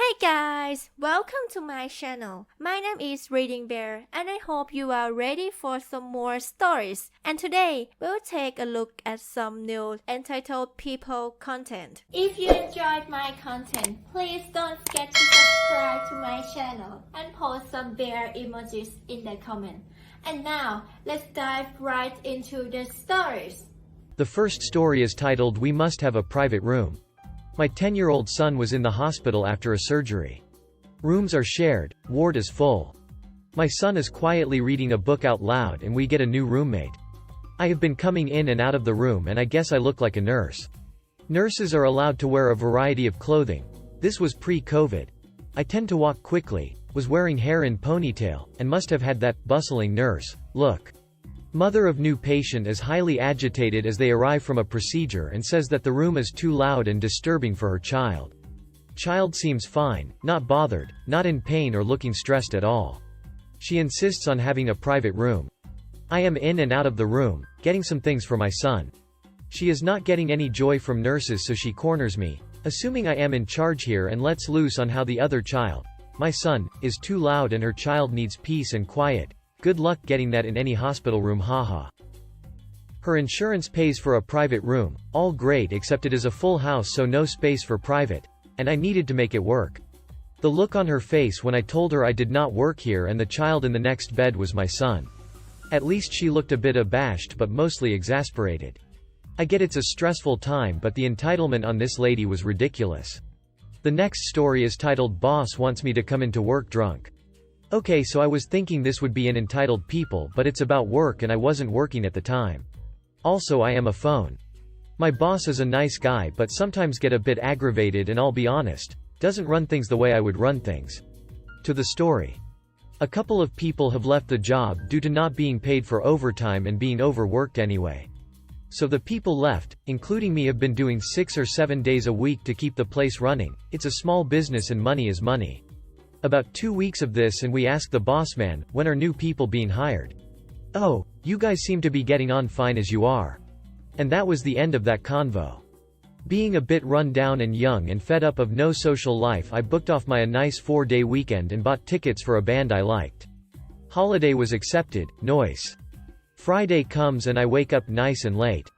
Hey guys, welcome to my channel. My name is ReadingBear and I hope you are ready for some more stories. And today, we'll take a look at some new entitled people content. If you enjoyed my content, please don't forget to subscribe to my channel and post some bear emojis in the comment. And now, let's dive right into the stories. The first story is titled "We Must Have a Private Room." My 10-year-old son was in the hospital after a surgery. Rooms are shared, ward is full. My son is quietly reading a book out loud and we get a new roommate. I have been coming in and out of the room and I guess I look like a nurse. Nurses are allowed to wear a variety of clothing. This was pre-COVID. I tend to walk quickly, was wearing hair in ponytail, and must have had that bustling nurse look. Mother of new patient is highly agitated as they arrive from a procedure and says that the room is too loud and disturbing for her child. Child seems fine, not bothered, not in pain or looking stressed at all. She insists on having a private room. I am in and out of the room, getting some things for my son. She is not getting any joy from nurses, so she corners me, assuming I am in charge here, and lets loose on how the other child, my son, is too loud and her child needs peace and quiet. Good luck getting that in any hospital room, haha. Her insurance pays for a private room, all great except it is a full house, so no space for private, and I needed to make it work. The look on her face when I told her I did not work here and the child in the next bed was my son. At least she looked a bit abashed but mostly exasperated. I get it's a stressful time, but the entitlement on this lady was ridiculous. The next story is titled "Boss Wants Me to Come Into Work Drunk." Okay, so I was thinking this would be an entitled people, but it's about work and I wasn't working at the time. Also, I am a phone. My boss is a nice guy but sometimes get a bit aggravated and I'll be honest, doesn't run things the way I would run things. To the story. A couple of people have left the job due to not being paid for overtime and being overworked anyway. So the people left, including me, have been doing 6 or 7 days a week to keep the place running. It's a small business and money is money. About 2 weeks of this and we ask the boss man, when are new people being hired? Oh, you guys seem to be getting on fine as you are. And that was the end of that convo. Being a bit run down and young and fed up of no social life, I booked off a nice 4-day weekend and bought tickets for a band I liked. Holiday was accepted, noise. Friday comes and I wake up nice and late.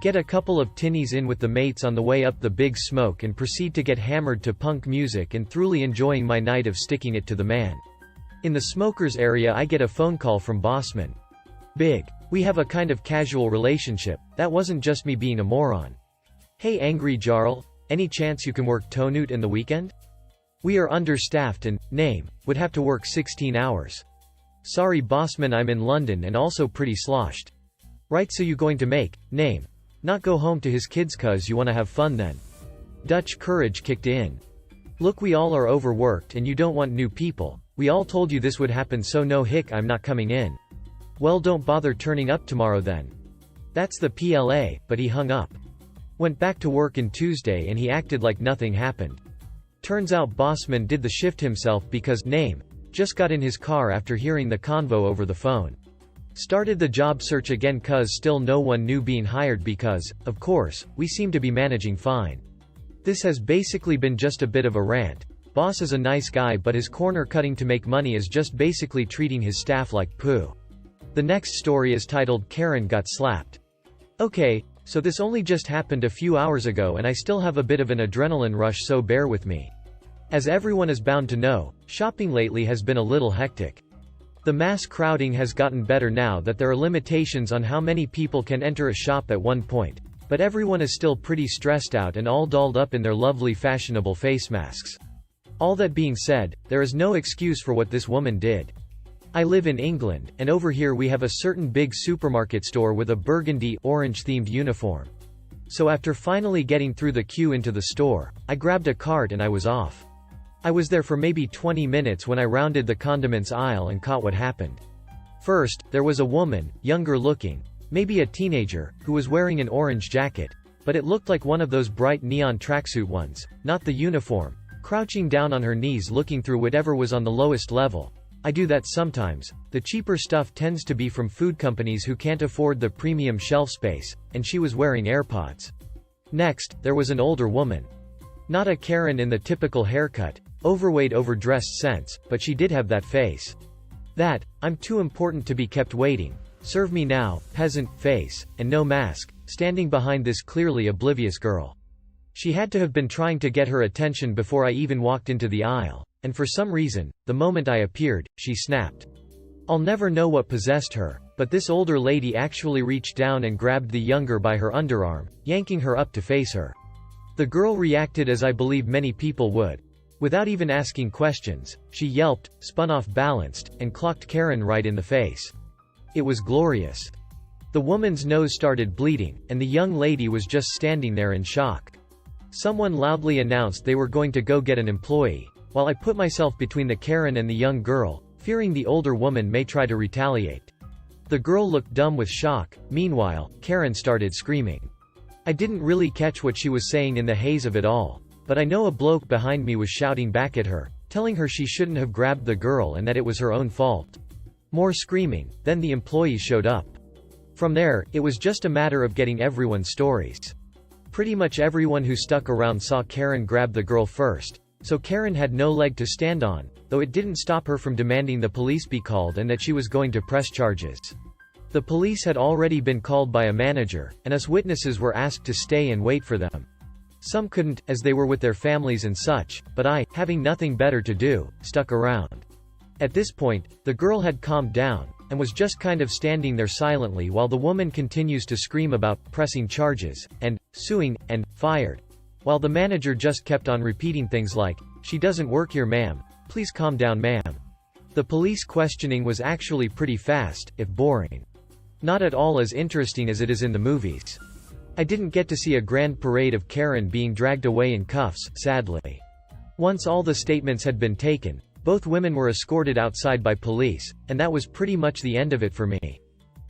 Get a couple of tinnies in with the mates on the way up the Big Smoke and proceed to get hammered to punk music and thoroughly enjoying my night of sticking it to the man. In the smokers area I get a phone call from Bossman. Big. We have a kind of casual relationship, that wasn't just me being a moron. Hey Angry Jarl, any chance you can work Tonute in the weekend? We are understaffed and, name, would have to work 16 hours. Sorry Bossman, I'm in London and also pretty sloshed. Right, so you going to make, name, not go home to his kids cuz you wanna have fun then? Dutch courage kicked in. Look, we all are overworked and you don't want new people. We all told you this would happen, so no hick, I'm not coming in. Well, don't bother turning up tomorrow then. That's the PLA, but he hung up. Went back to work on Tuesday and he acted like nothing happened. Turns out Bossman did the shift himself because, name, just got in his car after hearing the convo over the phone. Started the job search again cuz still no one new being hired because, of course, we seem to be managing fine. This has basically been just a bit of a rant. Boss is a nice guy but his corner cutting to make money is just basically treating his staff like poo. The next story is titled "Karen Got Slapped." Okay, so this only just happened a few hours ago and I still have a bit of an adrenaline rush, so bear with me. As everyone is bound to know, shopping lately has been a little hectic. The mass crowding has gotten better now that there are limitations on how many people can enter a shop at one point, but everyone is still pretty stressed out and all dolled up in their lovely fashionable face masks. All that being said, there is no excuse for what this woman did. I live in England, and over here we have a certain big supermarket store with a burgundy, orange-themed uniform. So after finally getting through the queue into the store, I grabbed a cart and I was off. I was there for maybe 20 minutes when I rounded the condiments aisle and caught what happened. First, there was a woman, younger looking, maybe a teenager, who was wearing an orange jacket, but it looked like one of those bright neon tracksuit ones, not the uniform, crouching down on her knees looking through whatever was on the lowest level. I do that sometimes. The cheaper stuff tends to be from food companies who can't afford the premium shelf space, and she was wearing AirPods. Next, there was an older woman. Not a Karen in the typical haircut, overweight, overdressed sense, but she did have that face. That, I'm too important to be kept waiting, serve me now, peasant, face, and no mask, standing behind this clearly oblivious girl. She had to have been trying to get her attention before I even walked into the aisle, and for some reason, the moment I appeared, she snapped. I'll never know what possessed her, but this older lady actually reached down and grabbed the younger by her underarm, yanking her up to face her. The girl reacted as I believe many people would. Without even asking questions, she yelped, spun off balanced, and clocked Karen right in the face. It was glorious. The woman's nose started bleeding, and the young lady was just standing there in shock. Someone loudly announced they were going to go get an employee, while I put myself between the Karen and the young girl, fearing the older woman may try to retaliate. The girl looked dumb with shock. Meanwhile, Karen started screaming. I didn't really catch what she was saying in the haze of it all, but I know a bloke behind me was shouting back at her, telling her she shouldn't have grabbed the girl and that it was her own fault. More screaming, then the employees showed up. From there, it was just a matter of getting everyone's stories. Pretty much everyone who stuck around saw Karen grab the girl first, so Karen had no leg to stand on, though it didn't stop her from demanding the police be called and that she was going to press charges. The police had already been called by a manager, and us witnesses were asked to stay and wait for them. Some couldn't, as they were with their families and such, but I, having nothing better to do, stuck around. At this point, the girl had calmed down, and was just kind of standing there silently while the woman continues to scream about pressing charges, and suing, and fired. While the manager just kept on repeating things like, "She doesn't work here, ma'am. Please calm down, ma'am." The police questioning was actually pretty fast, if boring. Not at all as interesting as it is in the movies. I didn't get to see a grand parade of Karen being dragged away in cuffs, sadly. Once all the statements had been taken, both women were escorted outside by police, and that was pretty much the end of it for me.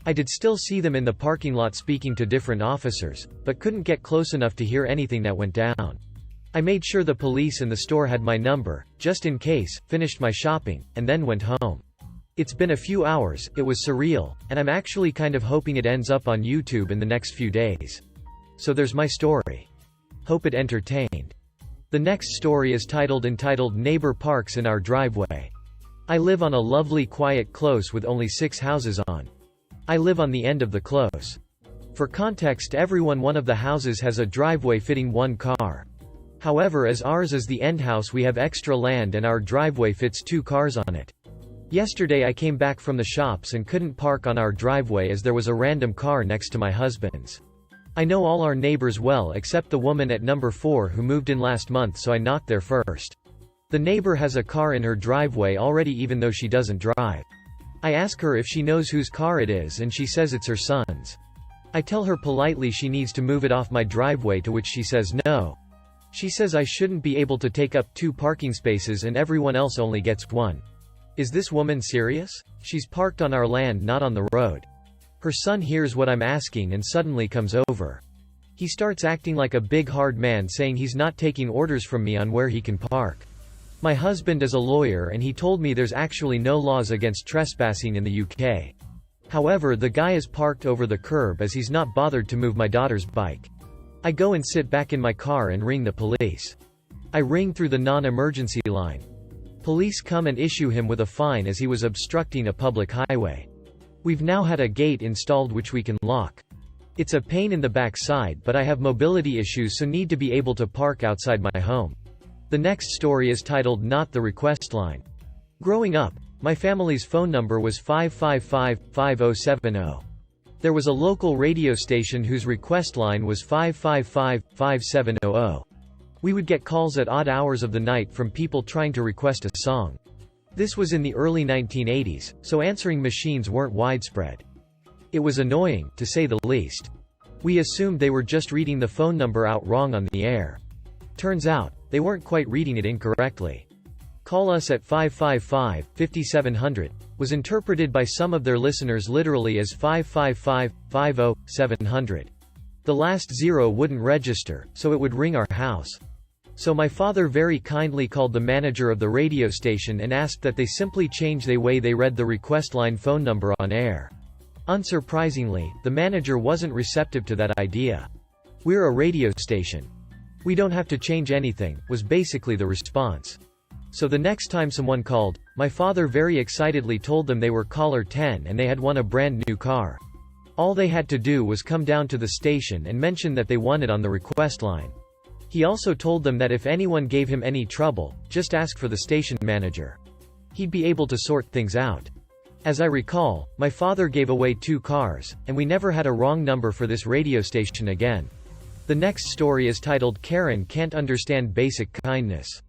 I did still see them in the parking lot speaking to different officers, but couldn't get close enough to hear anything that went down. I made sure the police and the store had my number, just in case, finished my shopping, and then went home. It's been a few hours, it was surreal, and I'm actually kind of hoping it ends up on YouTube in the next few days. So there's my story. Hope it entertained. The next story is entitled Neighbor Parks in Our Driveway. I live on a lovely quiet close with only 6 houses on. I live on the end of the close. For context, one of the houses has a driveway fitting 1 car. However, as ours is the end house, we have extra land and our driveway fits 2 cars on it. Yesterday I came back from the shops and couldn't park on our driveway as there was a random car next to my husband's. I know all our neighbors well except the woman at number 4 who moved in last month, so I knocked there first. The neighbor has a car in her driveway already even though she doesn't drive. I ask her if she knows whose car it is and she says it's her son's. I tell her politely she needs to move it off my driveway, to which she says no. She says I shouldn't be able to take up 2 parking spaces and everyone else only gets 1. Is this woman serious? She's parked on our land, not on the road. Her son hears what I'm asking and suddenly comes over. He starts acting like a big hard man, saying he's not taking orders from me on where he can park. My husband is a lawyer and he told me there's actually no laws against trespassing in the UK. However, the guy is parked over the curb as he's not bothered to move my daughter's bike. I go and sit back in my car and ring the police. I ring through the non-emergency line. Police come and issue him with a fine as he was obstructing a public highway. We've now had a gate installed which we can lock. It's a pain in the backside, but I have mobility issues, so need to be able to park outside my home. The next story is titled Not the Request Line. Growing up, my family's phone number was 555-5070. There was a local radio station whose request line was 555-5700. We would get calls at odd hours of the night from people trying to request a song. This was in the early 1980s, so answering machines weren't widespread. It was annoying, to say the least. We assumed they were just reading the phone number out wrong on the air. Turns out, they weren't quite reading it incorrectly. Call us at 555-5700 was interpreted by some of their listeners literally as 555-50-700. The last 0 wouldn't register, so it would ring our house. So my father very kindly called the manager of the radio station and asked that they simply change the way they read the request line phone number on air. Unsurprisingly, the manager wasn't receptive to that idea. "We're a radio station. We don't have to change anything," was basically the response. So the next time someone called, my father very excitedly told them they were caller 10 and they had won a brand new car. All they had to do was come down to the station and mention that they won it on the request line. He also told them that if anyone gave him any trouble, just ask for the station manager. He'd be able to sort things out. As I recall, my father gave away 2 cars, and we never had a wrong number for this radio station again. The next story is titled Karen Can't Understand Basic Kindness.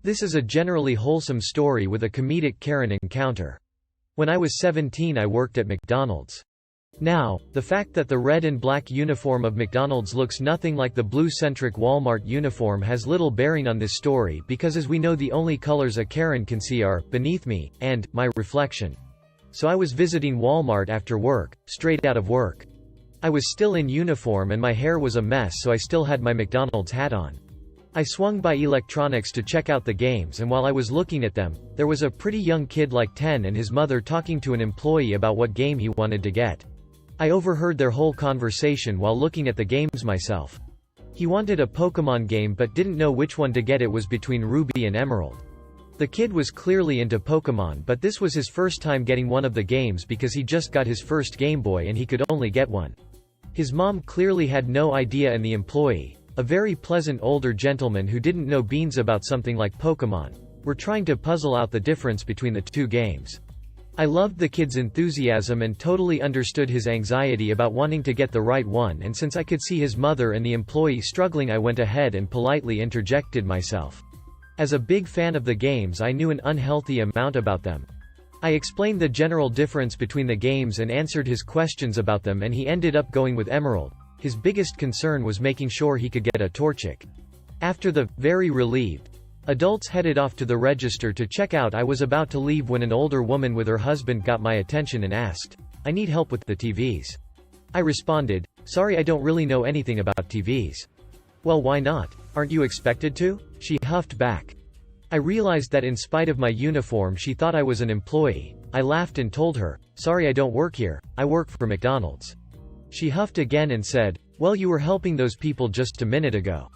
This is a generally wholesome story with a comedic Karen encounter. When I was 17 I worked at McDonald's. Now, the fact that the red and black uniform of McDonald's looks nothing like the blue-centric Walmart uniform has little bearing on this story because as we know the only colors a Karen can see are, beneath me, and, my reflection. So I was visiting Walmart after work, straight out of work. I was still in uniform and my hair was a mess so I still had my McDonald's hat on. I swung by electronics to check out the games and while I was looking at them, there was a pretty young kid like 10 and his mother talking to an employee about what game he wanted to get. I overheard their whole conversation while looking at the games myself. He wanted a Pokemon game but didn't know which one to get. It was between Ruby and Emerald. The kid was clearly into Pokemon but this was his first time getting one of the games because he just got his first Game Boy and he could only get one. His mom clearly had no idea and the employee, a very pleasant older gentleman who didn't know beans about something like Pokemon, were trying to puzzle out the difference between the 2 games. I loved the kid's enthusiasm and totally understood his anxiety about wanting to get the right one, and since I could see his mother and the employee struggling I went ahead and politely interjected myself. As a big fan of the games I knew an unhealthy amount about them. I explained the general difference between the games and answered his questions about them and he ended up going with Emerald. His biggest concern was making sure he could get a Torchic. After the, very relieved, adults headed off to the register to check out I was about to leave when an older woman with her husband got my attention and asked, I need help with the TVs. I responded, sorry I don't really know anything about TVs. Well why not? Aren't you expected to? She huffed back. I realized that in spite of my uniform she thought I was an employee. I laughed and told her, sorry I don't work here, I work for McDonald's. She huffed again and said, well you were helping those people just a minute ago.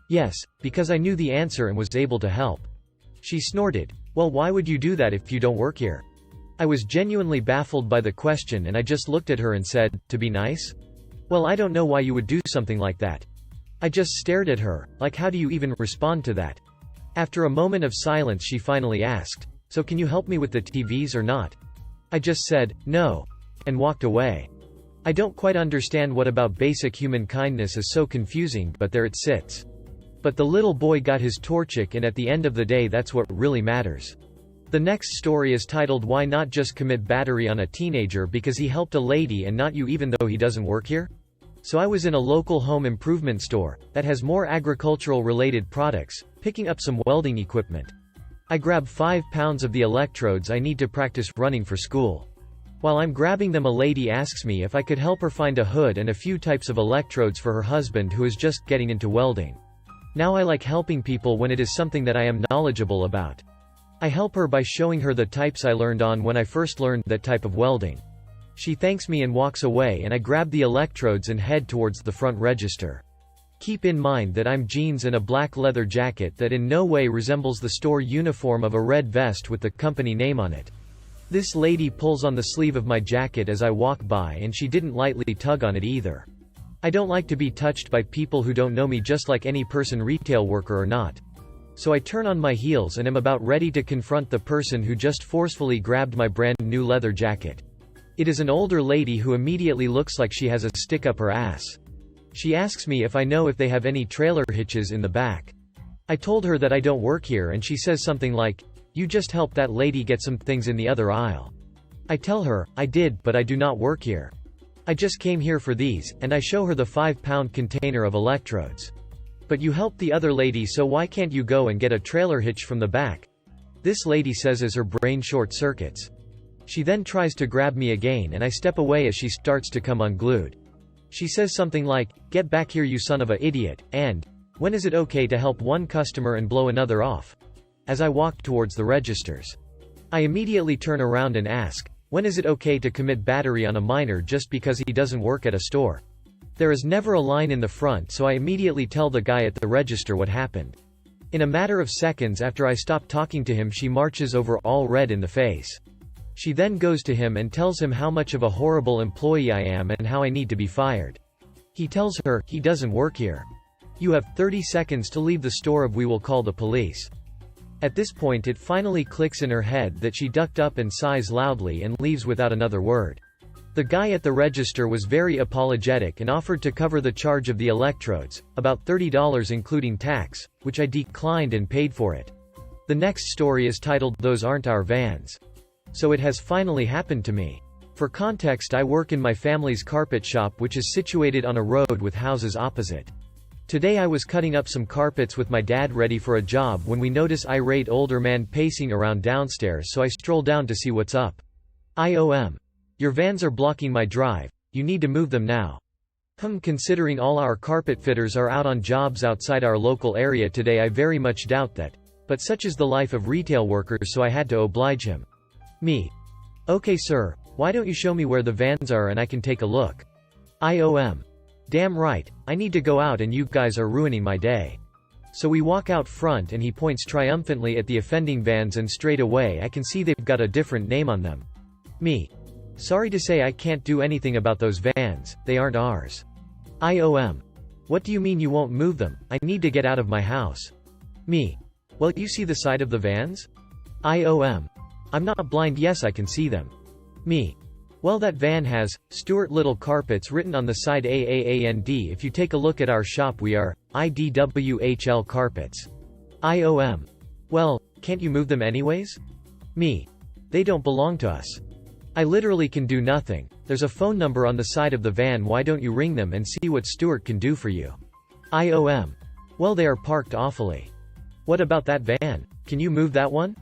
Yes, because I knew the answer and was able to help. She snorted, well why would you do that if you don't work here? I was genuinely baffled by the question and I just looked at her and said, to be nice? Well I don't know why you would do something like that. I just stared at her, like how do you even respond to that? After a moment of silence she finally asked, so can you help me with the TVs or not? I just said, no, and walked away. I don't quite understand what about basic human kindness is so confusing, but there it sits. But the little boy got his Torchic and at the end of the day that's what really matters. The next story is titled Why Not Just Commit Battery on a Teenager Because He Helped a Lady and Not You Even Though He Doesn't Work Here? So I was in a local home improvement store, that has more agricultural related products, picking up some welding equipment. I grab 5 pounds of the electrodes I need to practice running for school. While I'm grabbing them a lady asks me if I could help her find a hood and a few types of electrodes for her husband who is just getting into welding. Now I like helping people when it is something that I am knowledgeable about. I help her by showing her the types I learned on when I first learned that type of welding. She thanks me and walks away and I grab the electrodes and head towards the front register. Keep in mind that I'm jeans and a black leather jacket that in no way resembles the store uniform of a red vest with the company name on it. This lady pulls on the sleeve of my jacket as I walk by and she didn't lightly tug on it either. I don't like to be touched by people who don't know me just like any person, retail worker or not. So I turn on my heels and am about ready to confront the person who just forcefully grabbed my brand new leather jacket. It is an older lady who immediately looks like she has a stick up her ass. She asks me if I know if they have any trailer hitches in the back. I told her that I don't work here and she says something like, you just helped that lady get some things in the other aisle. I tell her, I did, but I do not work here. I just came here for these, and I show her the 5-pound container of electrodes. But you helped the other lady, so why can't you go and get a trailer hitch from the back? This lady says as her brain short circuits. She then tries to grab me again and I step away as she starts to come unglued. She says something like, get back here you son of a idiot, and, when is it okay to help one customer and blow another off? As I walk towards the registers. I immediately turn around and ask, when is it okay to commit battery on a minor just because he doesn't work at a store? There is never a line in the front so I immediately tell the guy at the register what happened. In a matter of seconds after I stop talking to him, she marches over all red in the face. She then goes to him and tells him how much of a horrible employee I am and how I need to be fired. He tells her, he doesn't work here. You have 30 seconds to leave the store or we will call the police. At this point it finally clicks in her head that she ducked up and sighs loudly and leaves without another word. The guy at the register was very apologetic and offered to cover the charge of the electrodes, about $30 including tax, which I declined and paid for it. The next story is titled, Those Aren't Our Vans. So it has finally happened to me. For context, I work in my family's carpet shop, which is situated on a road with houses opposite. Today I was cutting up some carpets with my dad ready for a job when we notice irate older man pacing around downstairs, so I stroll down to see what's up. IOM. Your vans are blocking my drive, you need to move them now. Considering all our carpet fitters are out on jobs outside our local area today, I very much doubt that. But such is the life of retail workers, so I had to oblige him. Me. Okay sir, why don't you show me where the vans are and I can take a look? IOM. Damn right, I need to go out and you guys are ruining my day. So we walk out front and he points triumphantly at the offending vans and straight away I can see they've got a different name on them. Me. Sorry to say I can't do anything about those vans, they aren't ours. IOM. What do you mean you won't move them? I need to get out of my house. Me. Well, you see the side of the vans? IOM. I'm not blind, yes I can see them. Me. Well, that van has Stuart Little Carpets written on the side AAAND. If you take a look at our shop, we are IDWHL Carpets. IOM. Well, can't you move them anyways? Me. They don't belong to us. I literally can do nothing. There's a phone number on the side of the van, why don't you ring them and see what Stuart can do for you? IOM. Well, they are parked awfully. What about that van? Can you move that one?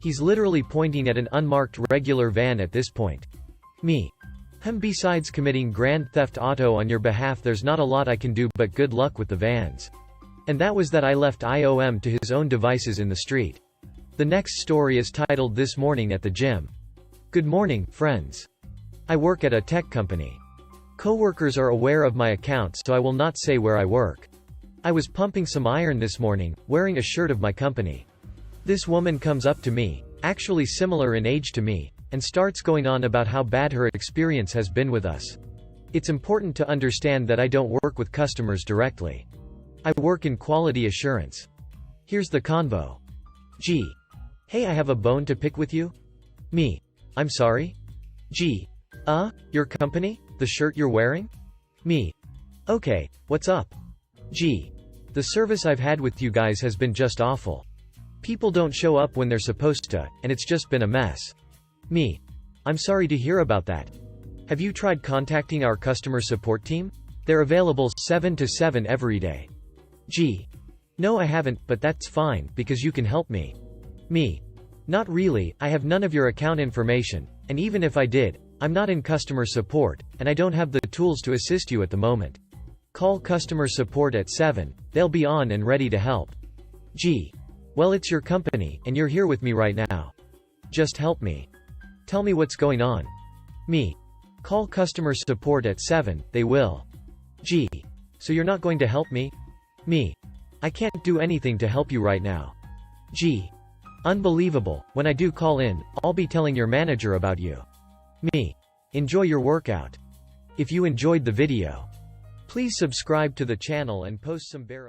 He's literally pointing at an unmarked regular van at this point. Me. Besides committing grand theft auto on your behalf, there's not a lot I can do, but good luck with the vans. And that was that. I left IOM to his own devices in the street. The next story is titled, This Morning at the Gym. Good morning, friends. I work at a tech company. Coworkers are aware of my account, so I will not say where I work. I was pumping some iron this morning, wearing a shirt of my company. This woman comes up to me, actually similar in age to me, and starts going on about how bad her experience has been with us. It's important to understand that I don't work with customers directly. I work in quality assurance. Here's the convo. Gee. Hey, I have a bone to pick with you. Me. I'm sorry? Gee. Your company? The shirt you're wearing? Me. Okay, what's up? Gee. The service I've had with you guys has been just awful. People don't show up when they're supposed to, and it's just been a mess. Me. I'm sorry to hear about that. Have you tried contacting our customer support team? They're available 7 to 7 every day. Gee. No, I haven't, but that's fine, because you can help me. Me. Not really, I have none of your account information, and even if I did, I'm not in customer support, and I don't have the tools to assist you at the moment. Call customer support at 7, they'll be on and ready to help. Gee. Well, it's your company, and you're here with me right now. Just help me. Tell me what's going on. Me. Call customer support at 7, they will. Gee. So you're not going to help me? Me. I can't do anything to help you right now. Gee. Unbelievable, when I do call in, I'll be telling your manager about you. Me. Enjoy your workout. If you enjoyed the video, please subscribe to the channel and post some bear